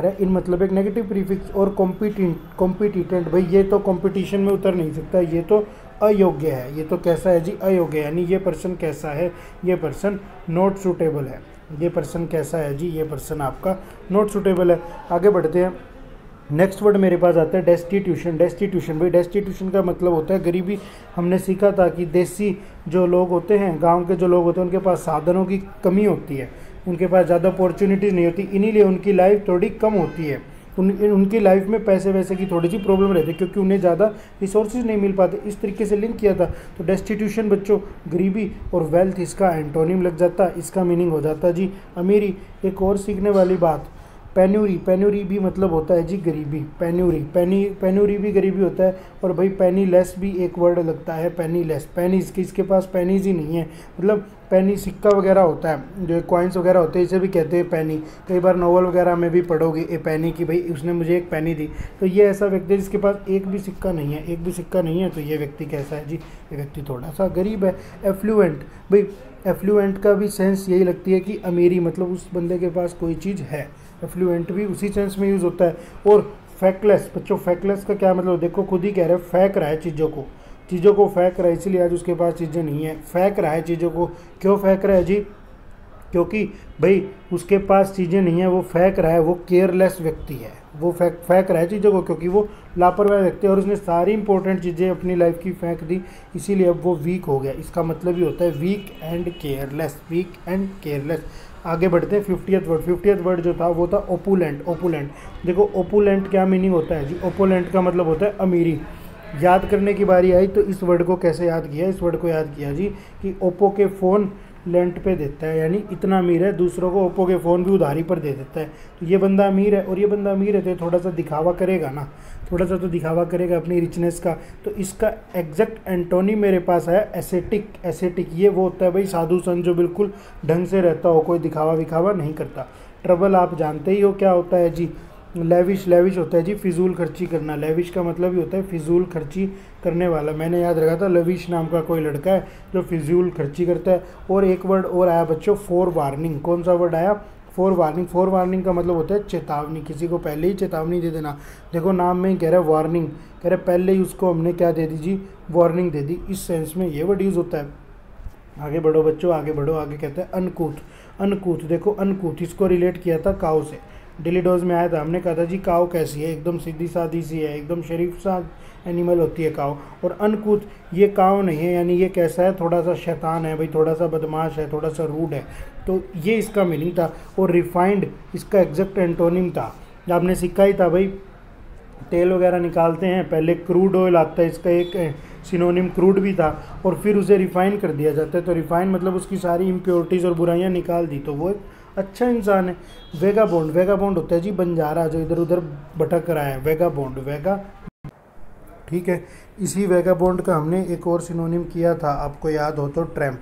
है इन मतलब एक नेगेटिव प्रीफिक्स, और कॉम्पिटिटेंट भाई ये तो कंपटीशन में उतर नहीं सकता, ये तो अयोग्य है। ये तो कैसा है जी, अयोग्य, यानी ये पर्सन कैसा है, ये पर्सन नॉट सूटेबल है। ये पर्सन कैसा है जी, ये पर्सन आपका नॉट सूटेबल है। आगे बढ़ते हैं, नेक्स्ट वर्ड मेरे पास आता है डेस्टिट्यूशन। डेस्टिट्यूशन भाई डेस्टिट्यूशन का मतलब होता है गरीबी। हमने सीखा था कि देसी जो लोग होते हैं, गांव के जो लोग होते हैं, उनके पास साधनों की कमी होती है, उनके पास ज़्यादा अपॉर्चुनिटीज़ नहीं होती, इन्हीं उनकी लाइफ थोड़ी कम होती है। उनकी लाइफ में पैसे वैसे की थोड़ी सी प्रॉब्लम रहती है क्योंकि उन्हें ज़्यादा रिसोर्सेज नहीं मिल पाते। इस तरीके से लिंक किया था। तो डेस्टिट्यूशन बच्चों गरीबी, और वेल्थ इसका एंटोनिम लग जाता, इसका मीनिंग हो जाता जी अमीरी। एक और सीखने वाली बात, पेन्यूरी। पेन्यूरी भी मतलब होता है जी गरीबी। पेन्यूरी भी गरीबी होता है। और भाई पेनी लेस भी एक वर्ड लगता है, पेनी लेस। पेनीज इसके पास पेनीज ही नहीं है, मतलब पेनी सिक्का वगैरह होता है, जो कॉइन्स वगैरह होते हैं, इसे भी कहते हैं पेनी। कई बार नॉवल वगैरह में भी पढ़ोगे ए पेनी की भाई उसने मुझे एक पेनी दी। तो ये ऐसा व्यक्ति है जिसके पास एक भी सिक्का नहीं है, एक भी सिक्का नहीं है। तो ये व्यक्ति कैसा है जी, ये व्यक्ति थोड़ा सा गरीब है। एफ्लुएंट भाई, एफ्लुएंट का भी सेंस यही लगती है कि अमीरी, मतलब उस बंदे के पास कोई चीज़ है। एफ्लुएंट भी उसी सेंस में यूज़ होता है। और फैकलेस बच्चों, फैकलेस का क्या मतलब, देखो खुद ही कह रहे हैं फेंक रहा है चीज़ों को फेंक रहा है, इसलिए आज उसके पास चीज़ें नहीं है। फेंक रहा है चीज़ों को, क्यों फेंक रहा है जी, क्योंकि भाई उसके पास चीज़ें नहीं है, वो फेंक रहा है, वो केयरलेस व्यक्ति है। वो फेंक रहा है चीज़ों को क्योंकि वो लापरवाह व्यक्ति है, और उसने सारी इंपॉर्टेंट चीज़ें अपनी लाइफ की फेंक दी, इसीलिए अब वो वीक हो गया। इसका मतलब ही होता है weak and careless, weak and careless. आगे बढ़ते हैं 50th वर्ड। 50th वर्ड जो था वो था ओपुलेंट। ओपुलेंट देखो ओपुलेंट क्या मीनिंग होता है जी, ओपुलेंट का मतलब होता है अमीरी। याद करने की बारी आई तो इस वर्ड को कैसे याद किया, इस वर्ड को याद किया जी कि ओप्पो के फ़ोन लेंट पे देता है, यानी इतना अमीर है दूसरों को ओप्पो के फ़ोन भी उधारी पर दे देता है। तो ये बंदा अमीर है, और ये बंदा अमीर है तो थोड़ा सा दिखावा करेगा ना, थोड़ा सा तो दिखावा करेगा अपनी रिचनेस का। तो इसका एग्जैक्ट एंटोनिम मेरे पास है एसेटिक। एसेटिक ये वो होता है भाई साधु संत जो बिल्कुल ढंग से रहता हो, कोई दिखावा विखावा नहीं करता। ट्रबल आप जानते ही हो क्या होता है जी, लेविश। लेविश होता है जी फिजूल खर्ची करना। लेविश का मतलब ही होता है फिजूल खर्ची करने वाला। मैंने याद रखा था लविश नाम का कोई लड़का है जो फिजूल खर्ची करता है। और एक वर्ड और आया बच्चों, फॉर वार्निंग। कौन सा वर्ड आया, फॉर वार्निंग। फॉर वार्निंग का मतलब होता है चेतावनी, किसी को पहले ही चेतावनी दे देना। देखो नाम में ही कह रहा है वार्निंग, कह रहा है पहले ही उसको हमने क्या दे दी जी, वार्निंग दे दी। इस सेंस में ये वर्ड यूज़ होता है। आगे बढ़ो बच्चों, आगे बढ़ो। आगे कहते हैं अनकूथ। अनकूथ देखो अनकूथ, इसको रिलेट किया था काऊ से। डिलीडोज में आया था, हमने कहा था जी काऊ कैसी है, एकदम सीधी सादी सी है, एकदम शरीफ सा एनिमल होती है काऊ। और अनकूथ ये काऊ नहीं है, यानी ये कैसा है, थोड़ा सा शैतान है भाई, थोड़ा सा बदमाश है, थोड़ा सा रूड है। तो ये इसका मीनिंग था। और रिफाइंड इसका एग्जैक्ट एंटोनिम था, आपने सीखा ही था भाई। तेल वगैरह निकालते हैं, पहले क्रूड ऑयल आता है, इसका एक सिनोनिम क्रूड भी था, और फिर उसे रिफ़ाइन कर दिया जाता है। तो रिफ़ाइन मतलब उसकी सारी इम्प्योरिटीज़ और बुराइयां निकाल दी, तो वो एक अच्छा इंसान है। वेगाबॉन्ड। वेगाबॉन्ड होता है जी बंजारा जो इधर उधर भटक रहा है, वेगाबॉन्ड। वेगा ठीक है। इसी वेगाबॉन्ड का हमने एक और सिनोनिम किया था, आपको याद हो तो ट्रैम्प।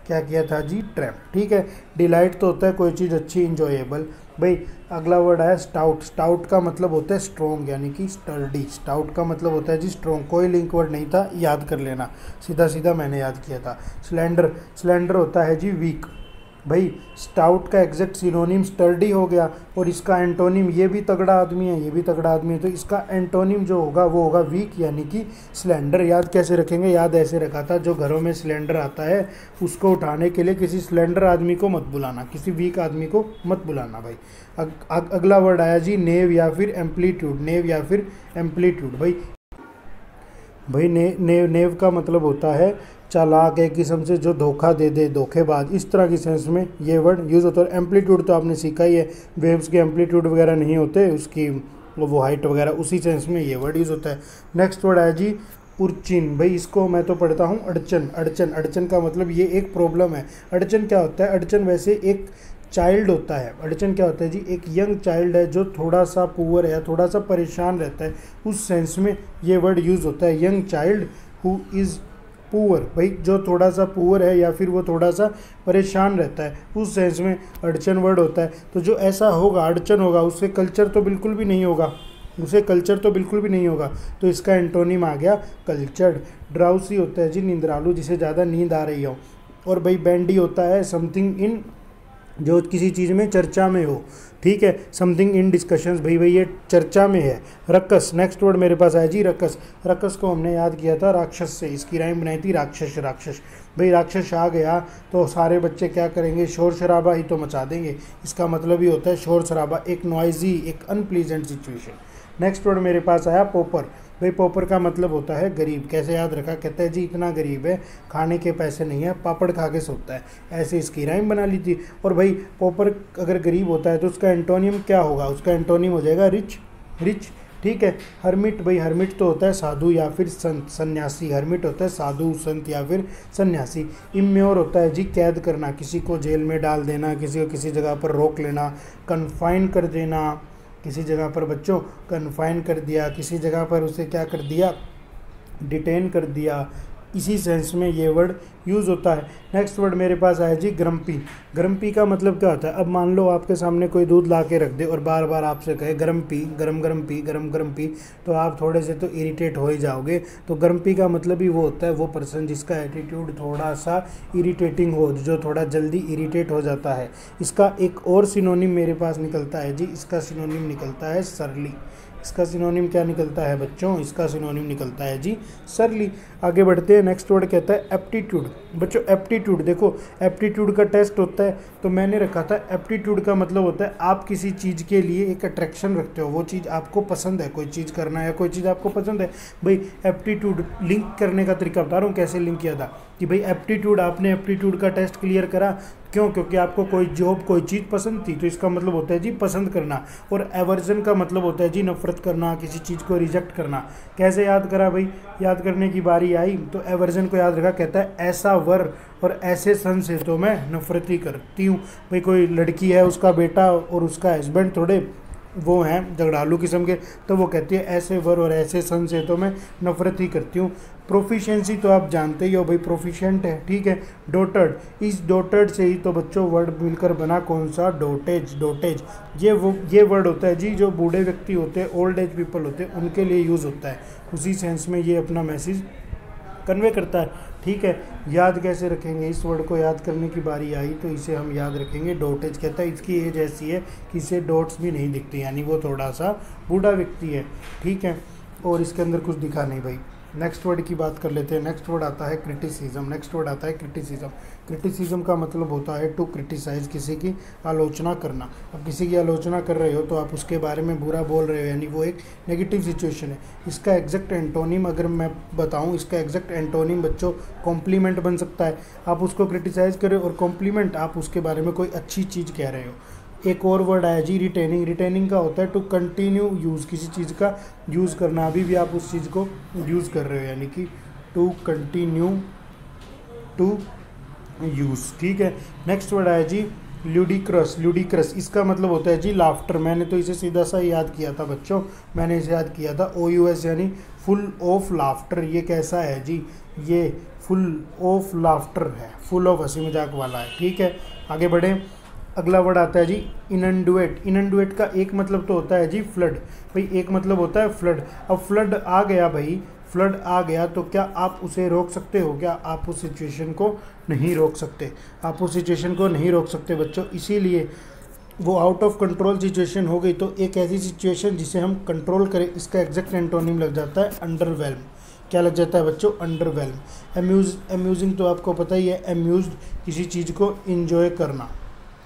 क्या किया था जी, ट्रैम्प। ठीक है। डिलाइट तो होता है कोई चीज़ अच्छी, इंजॉयबल। भाई अगला वर्ड आया स्टाउट। स्टाउट का मतलब होता है स्ट्रॉन्ग, यानी कि स्टर्डी। स्टाउट का मतलब होता है जी स्ट्रॉन्ग। कोई लिंक वर्ड नहीं था, याद कर लेना, सीधा सीधा मैंने याद किया था। स्लेंडर। स्लेंडर होता है जी वीक। भाई स्टाउट का एग्जैक्ट सिनोनिम स्टर्डी हो गया, और इसका एंटोनिम ये भी तगड़ा आदमी है, ये भी तगड़ा आदमी है, तो इसका एंटोनिम जो होगा वो होगा वीक, यानी कि स्लेंडर। याद कैसे रखेंगे, याद ऐसे रखा था, जो घरों में सिलेंडर आता है उसको उठाने के लिए किसी स्लेंडर आदमी को मत बुलाना, किसी वीक आदमी को मत बुलाना भाई। अगला वर्ड आया जी नेव या फिर एम्पलीट्यूड। नेव या फिर एम्पलीट्यूड। भाई नेव का मतलब होता है चालाक, एक किस्म से जो धोखा दे दे, धोखेबाज, इस तरह की सेंस में ये वर्ड यूज़ होता है। एम्पलीट्यूड तो आपने सीखा ही है, वेव्स के एम्पलीट्यूड वगैरह नहीं होते, उसकी वो हाइट वगैरह, उसी सेंस में ये वर्ड यूज़ होता है। नेक्स्ट वर्ड है जी उर्चिन। भाई इसको मैं तो पढ़ता हूँ अड़चन। अड़चन। अड़चन का मतलब ये एक प्रॉब्लम है। अड़चन क्या होता है, अड़चन वैसे एक चाइल्ड होता है। अड़चन क्या होता है जी, एक यंग चाइल्ड है जो थोड़ा सा पुअर है, थोड़ा सा परेशान रहता है, उस सेंस में ये वर्ड यूज़ होता है। Young child who is poor, भाई जो थोड़ा सा पुअर है या फिर वो थोड़ा सा परेशान रहता है, उस सेंस में अड़चन वर्ड होता है। तो जो ऐसा होगा, अड़चन होगा, उससे कल्चर तो बिल्कुल भी नहीं होगा, उसे कल्चर तो बिल्कुल भी नहीं होगा। तो इसका एंटोनिम आ गया कल्चर्ड। ड्राउसी होता है जी निंद्रालु, जिसे ज़्यादा नींद आ रही हो। और भाई बैंडी होता है समथिंग इन, जो किसी चीज़ में चर्चा में हो, ठीक है, समथिंग इन डिस्कशंस, भाई ये चर्चा में है। रक्कस, नेक्स्ट वर्ड मेरे पास आया जी रक्कस। रक्कस को हमने याद किया था राक्षस से, इसकी राइम बनाई थी राक्षस राक्षस। भाई राक्षस आ गया तो सारे बच्चे क्या करेंगे, शोर शराबा ही तो मचा देंगे। इसका मतलब ही होता है शोर शराबा, एक नॉइजी, एक अनप्लीजेंट सिचुएशन। नेक्स्ट वर्ड मेरे पास आया पोपर। भाई पोपर का मतलब होता है गरीब। कैसे याद रखा, कहता है जी इतना गरीब है, खाने के पैसे नहीं है, पापड़ खा के सोता है, ऐसे इसकी राइम बना ली थी। और भाई पोपर अगर गरीब होता है तो उसका एंटोनियम क्या होगा, उसका एंटोनियम हो जाएगा रिच, रिच, ठीक है। हर्मिट, भाई हर्मिट तो होता है साधु या फिर संत, सन्यासी। हर्मिट होता है साधु, संत या फिर सन्यासी। इम्योर होता है जी कैद करना, किसी को जेल में डाल देना, किसी को किसी जगह पर रोक लेना, कन्फाइन कर देना, किसी जगह पर बच्चों कन्फाइन कर दिया, किसी जगह पर उसे क्या कर दिया, डिटेन कर दिया। इसी सेंस में ये वर्ड यूज़ होता है। नेक्स्ट वर्ड मेरे पास आया जी ग्रम्पी। ग्रम्पी का मतलब क्या होता है, अब मान लो आपके सामने कोई दूध ला के रख दे और बार बार आपसे कहे गरम पी, गरम गरम पी, गरम गरम पी, तो आप थोड़े से तो इरिटेट हो ही जाओगे। तो ग्रम्पी का मतलब ही वो होता है, वो पर्सन जिसका एटीट्यूड थोड़ा सा इरिटेटिंग हो, जो थोड़ा जल्दी इरिटेट हो जाता है। इसका एक और सिनोनिम मेरे पास निकलता है जी, इसका सिनोनिम निकलता है सरली। इसका सिनोनिम क्या निकलता है बच्चों, इसका सिनोनिम निकलता है जी सरली। आगे बढ़ते हैं, नेक्स्ट वर्ड कहता है एप्टीट्यूड। बच्चों एप्टीट्यूड देखो, एप्टीट्यूड का टेस्ट होता है, तो मैंने रखा था एप्टीट्यूड का मतलब होता है आप किसी चीज़ के लिए एक अट्रैक्शन रखते हो, वो चीज़ आपको पसंद है, कोई चीज़ करना है, कोई चीज़ आपको पसंद है। भाई एप्टीट्यूड लिंक करने का तरीका बता रहा हूँ कैसे लिंक किया था, कि भाई एप्टीट्यूड, आपने एप्टीट्यूड का टेस्ट क्लियर करा, क्यों, क्योंकि आपको कोई जॉब, कोई चीज़ पसंद थी, तो इसका मतलब होता है जी पसंद करना। और एवर्जन का मतलब होता है जी नफरत करना, किसी चीज़ को रिजेक्ट करना। कैसे याद करा भाई, याद करने की बारी आई तो एवर्जन को याद रखा, कहता है ऐसा वर और ऐसे सन से तो मैं नफरत ही करती हूँ। भाई कोई लड़की है, उसका बेटा और उसका हस्बैंड थोड़े वो हैं झगड़ालू किस्म के, तो वो कहती है ऐसे वर और ऐसे सन से तो मैं नफरत ही करती हूँ। प्रोफिशिएंसी तो आप जानते ही हो भाई, प्रोफिशिएंट है, ठीक है। डोटर्ड, इस डोटर्ड से ही तो बच्चों वर्ड मिलकर बना कौन सा, डोटेज। डोटेज ये वर्ड होता है जी, जो बूढ़े व्यक्ति होते हैं, ओल्ड एज पीपल होते हैं, उनके लिए यूज़ होता है। उसी सेंस में ये अपना मैसेज कन्वे करता है, ठीक है। याद कैसे रखेंगे, इस वर्ड को याद करने की बारी आई तो इसे हम याद रखेंगे डोटेज। कहता है इसकी एज ऐसी है कि इसे डॉट्स भी नहीं दिखते, यानी वो थोड़ा सा बूढ़ा व्यक्ति है, ठीक है। और इसके अंदर कुछ दिखा नहीं भाई। नेक्स्ट वर्ड की बात कर लेते हैं। नेक्स्ट वर्ड आता है क्रिटिसिज्म। नेक्स्ट वर्ड आता है क्रिटिसिज्म। क्रिटिसिज्म का मतलब होता है टू क्रिटिसाइज, किसी की आलोचना करना। अब किसी की आलोचना कर रहे हो तो आप उसके बारे में बुरा बोल रहे हो, यानी वो एक नेगेटिव सिचुएशन है। इसका एग्जैक्ट एंटोनिम अगर मैं बताऊं, इसका एग्जैक्ट एंटोनिम बच्चों कॉम्प्लीमेंट बन सकता है। आप उसको क्रिटिसाइज करें और कॉम्प्लीमेंट, आप उसके बारे में कोई अच्छी चीज़ कह रहे हो। एक और वर्ड आया जी रिटेनिंग। रिटेनिंग का होता है टू कंटिन्यू यूज़, किसी चीज़ का यूज़ करना, अभी भी आप उस चीज़ को यूज़ कर रहे हो, यानी कि टू कंटिन्यू टू यूज़, ठीक है। नेक्स्ट वर्ड आया जी ल्यूडिक्रस। ल्यूडिक्रस इसका मतलब होता है जी लाफ्टर। मैंने तो इसे सीधा सा याद किया था बच्चों, मैंने इसे याद किया था OUS, यानी फुल ऑफ लाफ्टर। ये कैसा है जी, ये फुल ऑफ लाफ्टर है, फुल ऑफ हंसी मजाक वाला है, ठीक है। आगे बढ़ें, अगला वर्ड आता है जी इनंडुएट। इनंडुएट का एक मतलब तो होता है जी फ्लड। भाई एक मतलब होता है फ्लड। अब फ्लड आ गया भाई, फ्लड आ गया तो क्या आप उसे रोक सकते हो, क्या आप उस सिचुएशन को नहीं रोक सकते, आप उस सिचुएशन को नहीं रोक सकते बच्चों। इसीलिए वो आउट ऑफ कंट्रोल सिचुएशन हो गई, तो एक ऐसी सिचुएशन जिसे हम कंट्रोल करें, इसका एग्जैक्ट एंटोनिम लग जाता है अंडरवेल्म। क्या लग जाता है बच्चों, अंडरवेल्म। अम्यूजिंग तो आपको पता ही है, अम्यूज्ड किसी चीज़ को इंजॉय करना,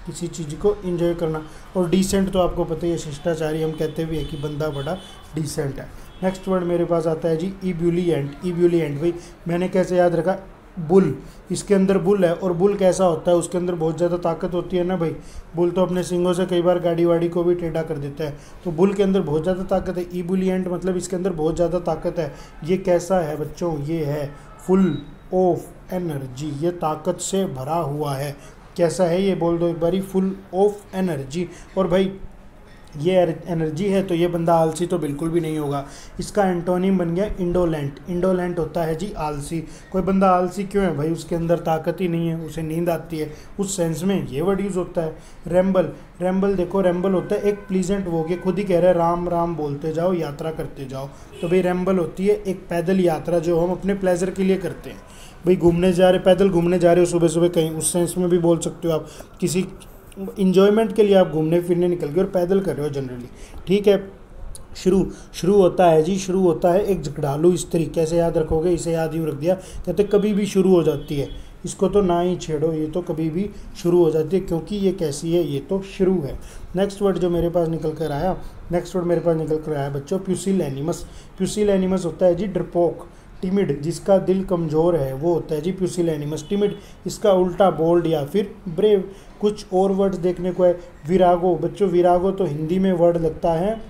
किसी चीज़ को इंजॉय करना। और डिसेंट तो आपको पता ही है, शिष्टाचारी हम कहते भी है कि बंदा बड़ा डिसेंट है। नेक्स्ट वर्ड मेरे पास आता है जी इब्यूलिएंट। इब्यूलिएंट भाई मैंने कैसे याद रखा, बुल, इसके अंदर बुल है, और बुल कैसा होता है, उसके अंदर बहुत ज़्यादा ताकत होती है ना भाई। बुल तो अपने सींगों से कई बार गाड़ी वाड़ी को भी टेढ़ा कर देता है, तो बुल के अंदर बहुत ज़्यादा ताकत है। इब्यूलिएंट मतलब इसके अंदर बहुत ज़्यादा ताकत है। ये कैसा है बच्चों, ये है फुल ऑफ एनर्जी, ये ताकत से भरा हुआ है। कैसा है ये, बोल दो एक बारी, फुल ऑफ एनर्जी। और भाई ये एनर्जी है तो ये बंदा आलसी तो बिल्कुल भी नहीं होगा। इसका एंटोनिम बन गया इंडोलेंट। इंडोलेंट होता है जी आलसी। कोई बंदा आलसी क्यों है भाई? उसके अंदर ताकत ही नहीं है, उसे नींद आती है, उस सेंस में ये वर्ड यूज़ होता है। रैम्बल, रैम्बल देखो, रैम्बल होता है एक प्लीजेंट वो, के खुद ही कह रहे हैं राम राम बोलते जाओ, यात्रा करते जाओ। तो भाई रैम्बल होती है एक पैदल यात्रा जो हम अपने प्लेजर के लिए करते हैं। भाई घूमने जा रहे, पैदल घूमने जा रहे हो सुबह सुबह कहीं, उस सेंस में भी बोल सकते हो आप। किसी इंजॉयमेंट के लिए आप घूमने फिरने निकल गए और पैदल कर रहे हो जनरली, ठीक है। शुरू, शुरू होता है जी, शुरू होता है एक झगड़ालू स्त्री। कैसे याद रखोगे? इसे याद यूँ रख दिया, कहते कभी भी शुरू हो जाती है, इसको तो ना ही छेड़ो, ये तो कभी भी शुरू हो जाती है, क्योंकि ये कैसी है? ये तो शुरू है। नेक्स्ट वर्ड जो मेरे पास निकल कर आया, नेक्स्ट वर्ड मेरे पास निकल कर आया बच्चों, प्यूसिलैनिमस। प्यूसिलैनिमस होता है जी डरपोक, टिमिड, जिसका दिल कमज़ोर है वो होता है जी प्यूसिलैनिमस, टिमिड। इसका उल्टा बोल्ड या फिर ब्रेव। कुछ और वर्ड्स देखने को है, विरागो। बच्चों विरागो तो हिंदी में वर्ड लगता है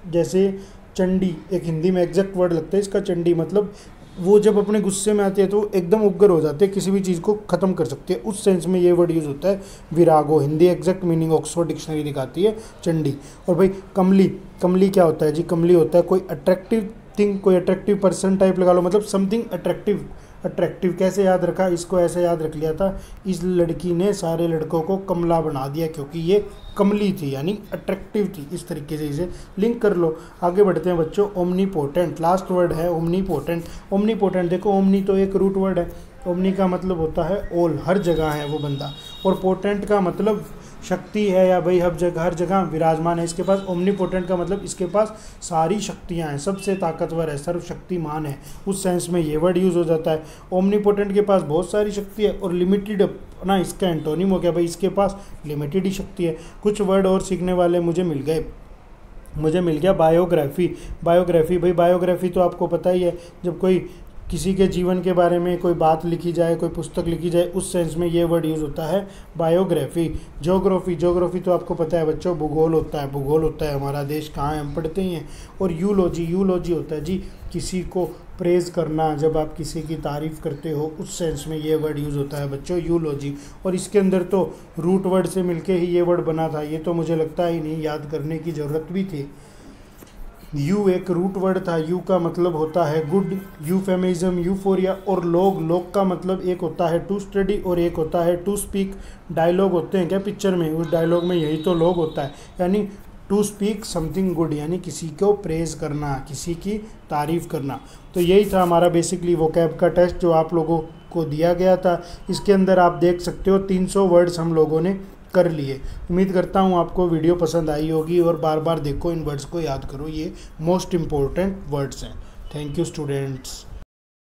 जैसे चंडी, एक हिंदी में एग्जैक्ट वर्ड लगता है इसका चंडी, मतलब वो जब अपने गुस्से में आते हैं तो एकदम उग्र हो जाते हैं, किसी भी चीज़ को ख़त्म कर सकते हैं, उस सेंस में ये वर्ड यूज़ होता है virago. Hindi exact meaning Oxford dictionary दिखाती है चंडी। और भाई कमली, कमली क्या होता है जी? कमली होता है कोई अट्रैक्टिव थिंग, कोई अट्रैक्टिव पर्सन टाइप लगा लो, मतलब समथिंग अट्रैक्टिव। अट्रैक्टिव कैसे याद रखा? इसको ऐसे याद रख लिया था, इस लड़की ने सारे लड़कों को कमला बना दिया क्योंकि ये कमली थी, यानी अट्रैक्टिव थी। इस तरीके से इसे लिंक कर लो। आगे बढ़ते हैं बच्चों, ओमनीपोटेंट। लास्ट वर्ड है ओमनीपोटेंट। ओमनीपोटेंट देखो, ओमनी तो एक रूट वर्ड है, ओमनी का मतलब होता है ऑल, हर जगह है वो बंदा, और पोटेंट का मतलब शक्ति है, या भाई हर जगह विराजमान है इसके पास। ओमनीपोटेंट का मतलब इसके पास सारी शक्तियां हैं, सबसे ताकतवर है, सर्वशक्तिमान है, उस सेंस में ये वर्ड यूज़ हो जाता है। ओमनीपोटेंट के पास बहुत सारी शक्ति है, और लिमिटेड ना इसका एंटोनिम हो गया, भाई इसके पास लिमिटेड ही शक्ति है। कुछ वर्ड और सीखने वाले मुझे मिल गया बायोग्राफी। बायोग्राफी, भाई बायोग्राफी तो आपको पता ही है, जब कोई किसी के जीवन के बारे में कोई बात लिखी जाए, कोई पुस्तक लिखी जाए, उस सेंस में ये वर्ड यूज़ होता है बायोग्राफी। ज्योग्राफी, ज्योग्राफी तो आपको पता है बच्चों, भूगोल होता है, भूगोल होता है हमारा देश कहाँ है हम पढ़ते ही हैं। और यूलॉजी, यूलॉजी होता है जी किसी को प्रेज़ करना, जब आप किसी की तारीफ़ करते हो, उस सेंस में ये वर्ड यूज़ होता है बच्चों यूलॉजी। और इसके अंदर तो रूट वर्ड से मिलके ही ये वर्ड बना था, ये तो मुझे लगता ही नहीं याद करने की ज़रूरत भी थी। यू एक रूट वर्ड था, यू का मतलब होता है गुड, यूफेमिज्म, यूफोरिया। और लोग, लोग का मतलब एक होता है टू स्टडी और एक होता है टू स्पीक। डायलॉग होते हैं क्या पिक्चर में? उस डायलॉग में यही तो लोग होता है, यानी टू स्पीक समथिंग गुड, यानी किसी को प्रेज़ करना, किसी की तारीफ़ करना। तो यही था हमारा बेसिकली वोकैब का टेस्ट जो आप लोगों को दिया गया था। इसके अंदर आप देख सकते हो 300 वर्ड्स हम लोगों ने कर लिए। उम्मीद करता हूँ आपको वीडियो पसंद आई होगी, और बार बार देखो, इन वर्ड्स को याद करो, ये मोस्ट इम्पोर्टेंट वर्ड्स हैं। Thank you students.